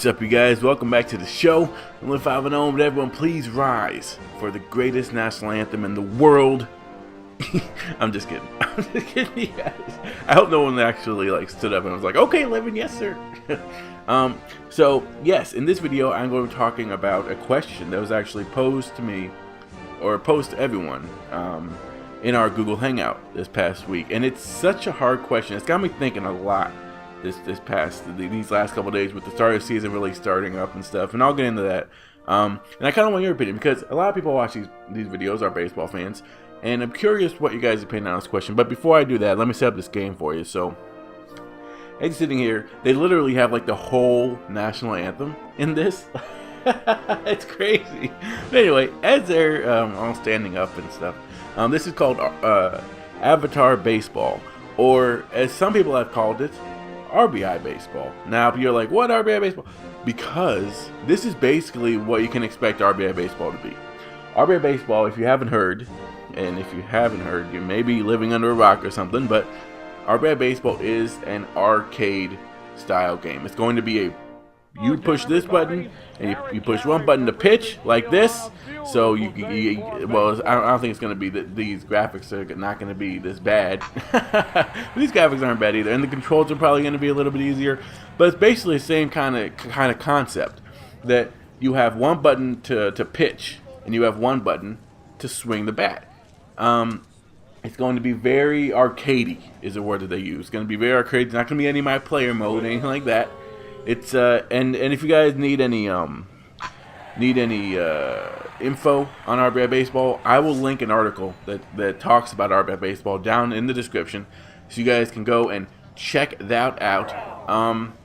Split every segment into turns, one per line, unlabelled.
What's up, you guys? Welcome back to the show. I'm Live 5 and 0, but everyone please rise for the greatest national anthem in the world. I'm just kidding. I'm just kidding, you guys. I hope no one actually stood up and was like, "Okay, Levin, yes, sir." So yes, in this video, I'm going to be talking about a question that was actually posed to me, or posed to everyone, in our Google Hangout this past week, and it's such a hard question. It's got me thinking a lot. These last couple days with the start of the season really starting up and stuff, and I'll get into that. And I kind of want your opinion because a lot of people watch these videos are baseball fans, and I'm curious what you guys' opinion on this question. But before I do that, let me set up this game for you. So, as sitting here, they literally have like the whole national anthem in this. It's crazy. But anyway, as they're all standing up and stuff, this is called Avatar Baseball, or as some people have called it, R.B.I. baseball. Now, you're like, what R.B.I. baseball? Because this is basically what you can expect R.B.I. baseball to be. R.B.I. baseball, if you haven't heard, and if you haven't heard, you may be living under a rock or something, but R.B.I. baseball is an arcade style game. It's going to be you push this button, and you push one button to pitch, like this. So well, I don't think it's going to be these graphics are not going to be this bad. These graphics aren't bad either, and the controls are probably going to be a little bit easier. But it's basically the same kind of concept, that you have one button to pitch, and you have one button to swing the bat. It's going to be very arcadey, is the word that they use. It's going to be very arcade. It's not going to be any My Player mode, anything like that. It's and if you guys need any info on R.B.I. baseball, I will link an article that talks about R.B.I. baseball down in the description, so you guys can go and check that out.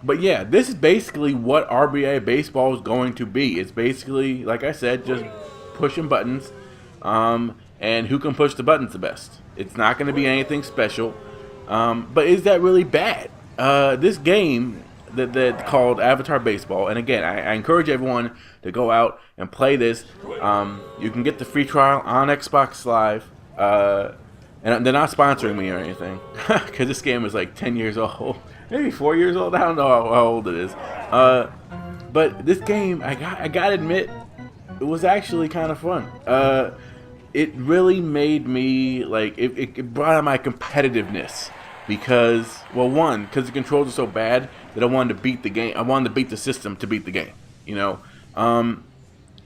But yeah, this is basically what R.B.I. baseball is going to be. It's basically, like I said, just pushing buttons, and who can push the buttons the best. It's not going to be anything special. But is that really bad? This game that called Avatar Baseball, and again, I encourage everyone to go out and play this. You can get the free trial on Xbox Live, and they're not sponsoring me or anything, because this game is like 10 years old, maybe 4 years old. I don't know how old it is. But this game, I gotta admit, it was actually kind of fun. It really made me it brought out my competitiveness. Because, well, one, because the controls are so bad that I wanted to beat the game. I wanted to beat the system to beat the game, you know.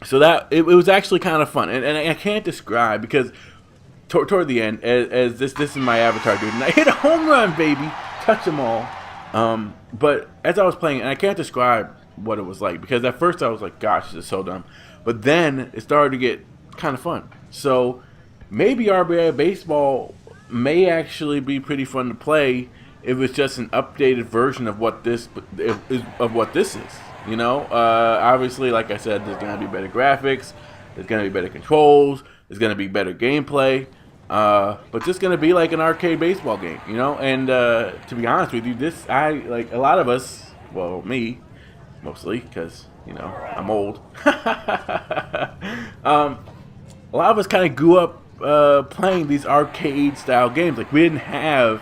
So that it was actually kind of fun, and I can't describe, because toward the end, as this is my avatar dude, and I hit a home run, baby, touch them all. But as I was playing, and I can't describe what it was like, because at first I was like, gosh, this is so dumb. But then it started to get kind of fun. So maybe R.B.I. baseball may actually be pretty fun to play if it's just an updated version of what this is. You know, obviously, like I said, there's gonna be better graphics, there's gonna be better controls, there's gonna be better gameplay, but just gonna be like an arcade baseball game, you know. And to be honest with you, a lot of us, well, me mostly, because you know I'm old. A lot of us kind of grew up playing these arcade style games. Like, we didn't have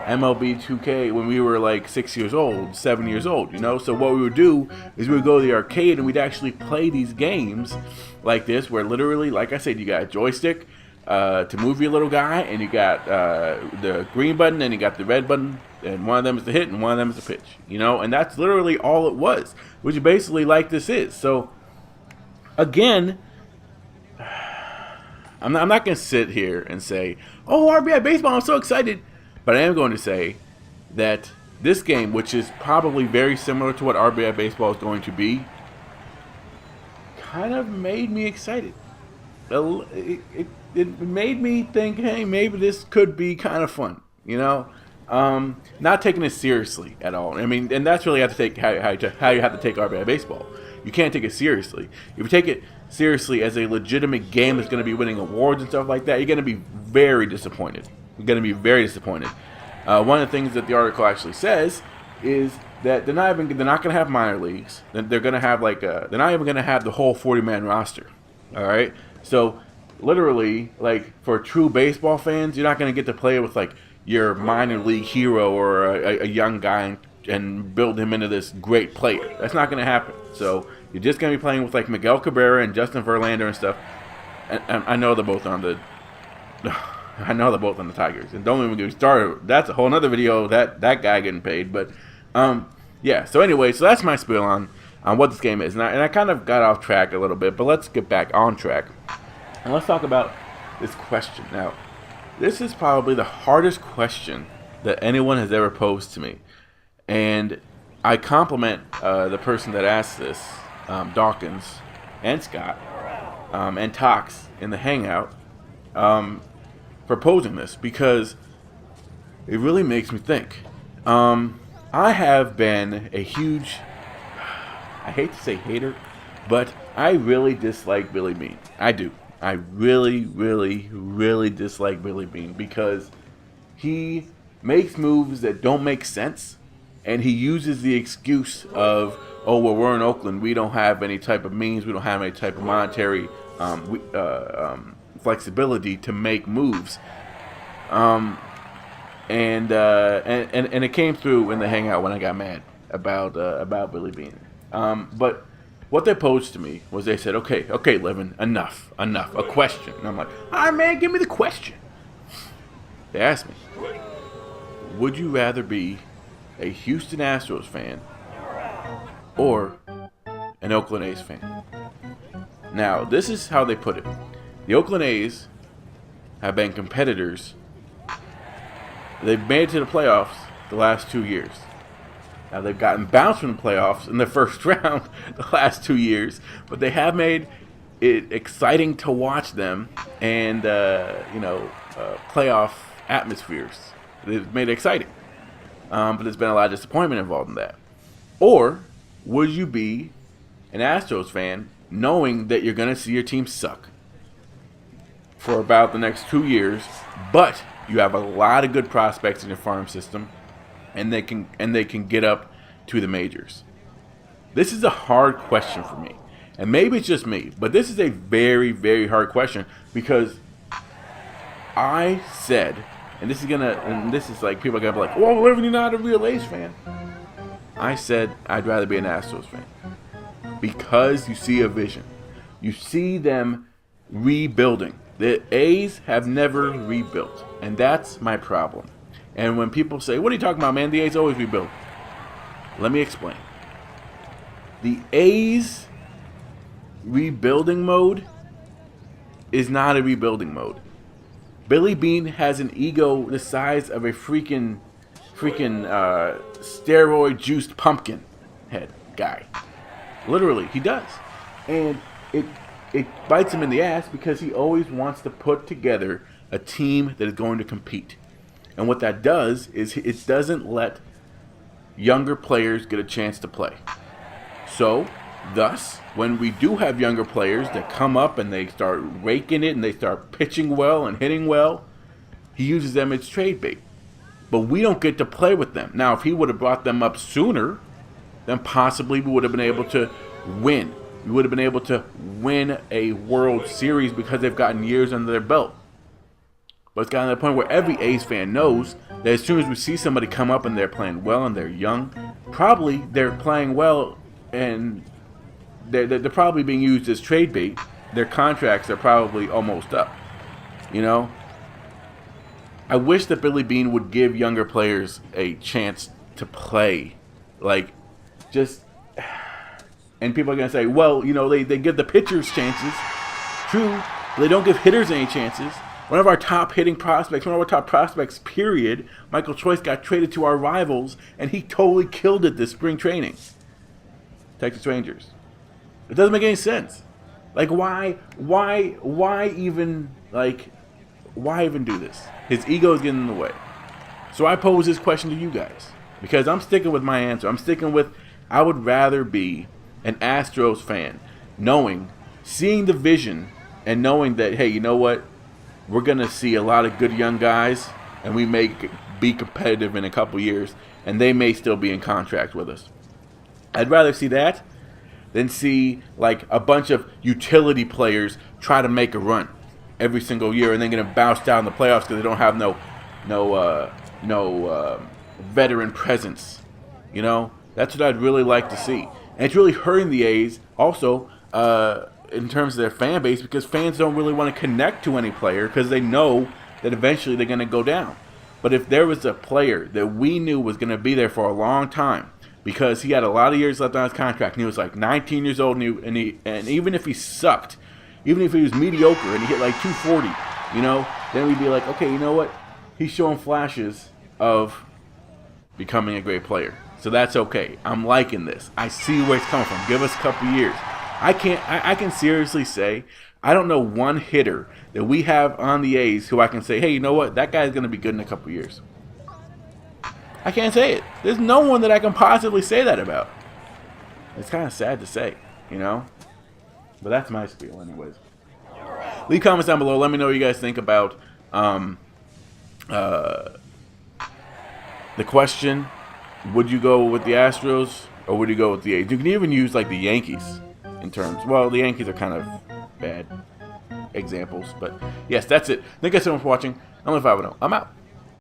MLB 2K when we were like 6 years old, 7 years old, you know. So what we would do is we would go to the arcade and we'd actually play these games like this, where literally, like I said, you got a joystick to move your little guy, and you got the green button, and you got the red button, and one of them is to hit and one of them is to pitch, you know. And that's literally all it was, which is basically like this is. So again, I'm not going to sit here and say, oh, R.B.I. baseball, I'm so excited. But I am going to say that this game, which is probably very similar to what R.B.I. baseball is going to be, kind of made me excited. It made me think, hey, maybe this could be kind of fun, you know? Not taking it seriously at all. I mean, and that's really how you have to take R.B.I. baseball. You can't take it seriously. If you take it seriously as a legitimate game that's going to be winning awards and stuff like that, you're going to be very disappointed. You're going to be very disappointed. One of the things that the article actually says is that they're not going to have minor leagues. They're going to have they're not even going to have the whole 40-man roster. All right, so literally, like, for true baseball fans, you're not going to get to play with like your minor league hero or a young guy and build him into this great player. That's not going to happen. So you're just going to be playing with like Miguel Cabrera and Justin Verlander and stuff. And I know they're both on the. I know they're both on the Tigers, and don't even get me started. That's a whole other video. That guy getting paid, but yeah. So anyway, so that's my spiel on what this game is, and I kind of got off track a little bit, but let's get back on track, and let's talk about this question. Now, this is probably the hardest question that anyone has ever posed to me, and I compliment the person that asked this, Dawkins and Scott and Tox in the Hangout. For posing this, because it really makes me think. I have been a huge, I hate to say hater, but I really dislike Billy Beane. I do. I really, really, really dislike Billy Beane because he makes moves that don't make sense, and he uses the excuse of, oh, well, we're in Oakland, we don't have any type of means, we don't have any type of monetary flexibility to make moves, and it came through in the Hangout when I got mad about Billy Beane. But what they posed to me was they said, okay, Levin, enough, a question. And I'm like, all right, man, give me the question. They asked me, would you rather be a Houston Astros fan or an Oakland A's fan? Now, this is how they put it. The Oakland A's have been competitors. They've made it to the playoffs the last 2 years. Now, they've gotten bounced from the playoffs in the first round the last 2 years, but they have made it exciting to watch them and, playoff atmospheres. They've made it exciting. But there's been a lot of disappointment involved in that. Or would you be an Astros fan knowing that you're going to see your team suck for about the next 2 years, but you have a lot of good prospects in your farm system, and they can get up to the majors? This is a hard question for me, and maybe it's just me, but this is a very, very hard question because I said, and this is like people are gonna be like, "Well, Levin, you're not a real A's fan." I said I'd rather be an Astros fan because you see a vision, you see them rebuilding. The A's have never rebuilt, and that's my problem. And when people say, what are you talking about, man? The A's always rebuild. Let me explain. The A's rebuilding mode is not a rebuilding mode. Billy Beane has an ego the size of a freaking steroid-juiced pumpkin head guy. Literally, he does. And it bites him in the ass because he always wants to put together a team that is going to compete. And what that does is it doesn't let younger players get a chance to play. So, thus, when we do have younger players that come up and they start raking it and they start pitching well and hitting well, he uses them as trade bait. But we don't get to play with them. Now, if he would have brought them up sooner, then possibly we would have been able to win. We would have been able to win a World Series because they've gotten years under their belt. But it's gotten to the point where every A's fan knows that as soon as we see somebody come up and they're playing well and they're young, probably they're playing well and they're probably being used as trade bait. Their contracts are probably almost up. You know? I wish that Billy Beane would give younger players a chance to play. Like, just... And people are going to say, well, you know, they give the pitchers chances. True. They don't give hitters any chances. One of our top hitting prospects, period, Michael Choice, got traded to our rivals, and he totally killed it this spring training. Texas Rangers. It doesn't make any sense. Like, why even do this? His ego is getting in the way. So I pose this question to you guys, because I'm sticking with my answer. I'm sticking with, I would rather be an Astros fan, seeing the vision and knowing that, hey, you know what? We're going to see a lot of good young guys, and we may be competitive in a couple years, and they may still be in contract with us. I'd rather see that than see like a bunch of utility players try to make a run every single year and then going to bounce down the playoffs because they don't have no veteran presence You know, that's what I'd really like to see. And it's really hurting the A's also in terms of their fan base, because fans don't really want to connect to any player because they know that eventually they're going to go down. But if there was a player that we knew was going to be there for a long time, because he had a lot of years left on his contract, and he was like 19 years old, and even if he sucked, even if he was mediocre and he hit like 240, you know, then we'd be like, okay, you know what? He's showing flashes of becoming a great player. So that's okay. I'm liking this. I see where it's coming from. Give us a couple years. I can seriously say I don't know one hitter that we have on the A's who I can say, hey, you know what? That guy's going to be good in a couple years. I can't say it. There's no one that I can possibly say that about. It's kind of sad to say, you know? But that's my spiel anyways. Leave comments down below. Let me know what you guys think about the question. Would you go with the Astros or would you go with the A's? You can even use like the Yankees in terms. Well, the Yankees are kind of bad examples. But yes, that's it. Thank you guys so much for watching. I'm Levi. I'm out.